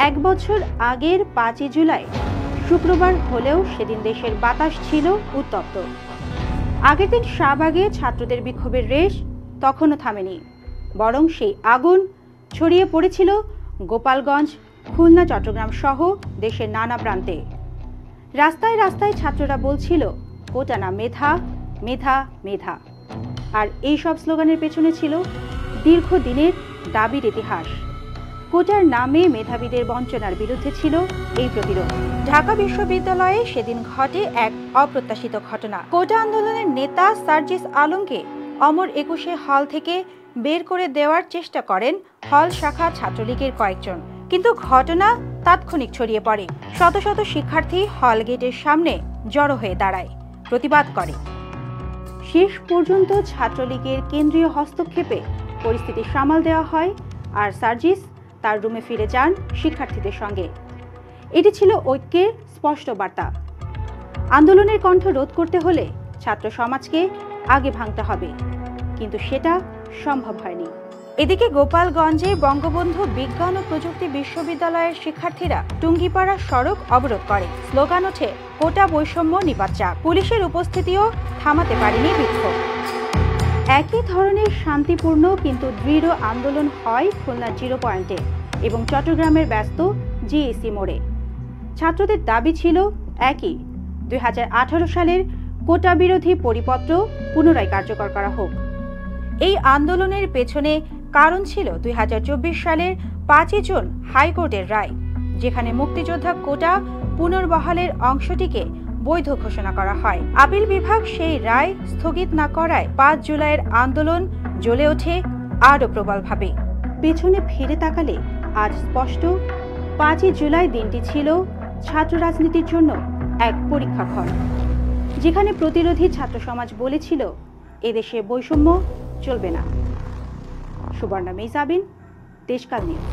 এক বছর আগের 5ই জুলাই শুক্রবার হলেও সেদিন দেশের বাতাস ছিল উত্তপ্ত। আগের দিন শাহবাগে ছাত্রদের বিক্ষোভের রেশ তখনও থামেনি, বরং সেই আগুন ছড়িয়ে পড়েছিল গোপালগঞ্জ, খুলনা, চট্টগ্রাম সহ দেশের নানা প্রান্তে। রাস্তায় রাস্তায় ছাত্ররা বলছিল কোটা না মেধা, মেধা মেধা। আর এই সব স্লোগানের পেছনে ছিল দীর্ঘদিনের দাবির ইতিহাস। কোটার নামে মেধাবীদের বঞ্চনার বিরুদ্ধে ছিল এই প্রতিরোধ। ঢাকা বিশ্ববিদ্যালয়ে সেদিন ঘটে এক অপ্রত্যাশিত ঘটনা। কোটা আন্দোলনের নেতা সার্জিস আলমকে অমর একুশে হল থেকে বের করে দেওয়ার চেষ্টা করেন হল শাখা ছাত্রলীগের কয়েকজন, কিন্তু ঘটনা তাৎক্ষণিক ছড়িয়ে পড়ে। শত শত শিক্ষার্থী হল গেটের সামনে জড়ো হয়ে দাঁড়ায়, প্রতিবাদ করে। শেষ পর্যন্ত ছাত্রলীগের কেন্দ্রীয় হস্তক্ষেপে পরিস্থিতি সামাল দেওয়া হয়, আর সার্জিস তার রুমে ফিরে যান শিক্ষার্থীদের সঙ্গে। এটি ছিল ঐক্যের স্পষ্ট বার্তা। আন্দোলনের কণ্ঠ রোধ করতে হলে ছাত্র সমাজকে আগে ভাঙতে হবে, কিন্তু সেটা সম্ভব হয়নি। এদিকে গোপালগঞ্জে বঙ্গবন্ধু বিজ্ঞান ও প্রযুক্তি বিশ্ববিদ্যালয়ের শিক্ষার্থীরা টুঙ্গিপাড়া সড়ক অবরোধ করে। স্লোগান ওঠে কোটা বৈষম্য নিপাত যাক। পুলিশের উপস্থিতিও থামাতে পারেনি বিক্ষোভ। একই ধরনের শান্তিপূর্ণ কিন্তু দৃঢ় আন্দোলন হয় খুলনা 0 পয়েন্টে এবং চট্টগ্রামের ব্যস্ত জিএসি মোড়ে। ছাত্রদের দাবি ছিল একই, 2018 সালের কোটা বিরোধী পরিপত্র পুনরায় কার্যকর করা হোক। এই আন্দোলনের পেছনে কারণ ছিল 2024 সালের 5ই জুন হাইকোর্টের রায়, যেখানে মুক্তিযোদ্ধা কোটা পুনর্বহালের অংশটিকে বৈধ ঘোষণা করা হয়। আপিল বিভাগ সেই রায় স্থগিত না করায় 5 জুলাইয়ের আন্দোলন জ্বলে ওঠে আরও প্রবলভাবে। পেছনে ফিরে তাকালে আজ স্পষ্ট, 5ই জুলাই দিনটি ছিল ছাত্র রাজনীতির জন্য এক পরীক্ষাক্ষণ, যেখানে প্রতিরোধী ছাত্র সমাজ বলেছিল এদেশে বৈষম্য চলবে না। সুবর্ণা মেহজাবিন, দেশকাল নিউজ।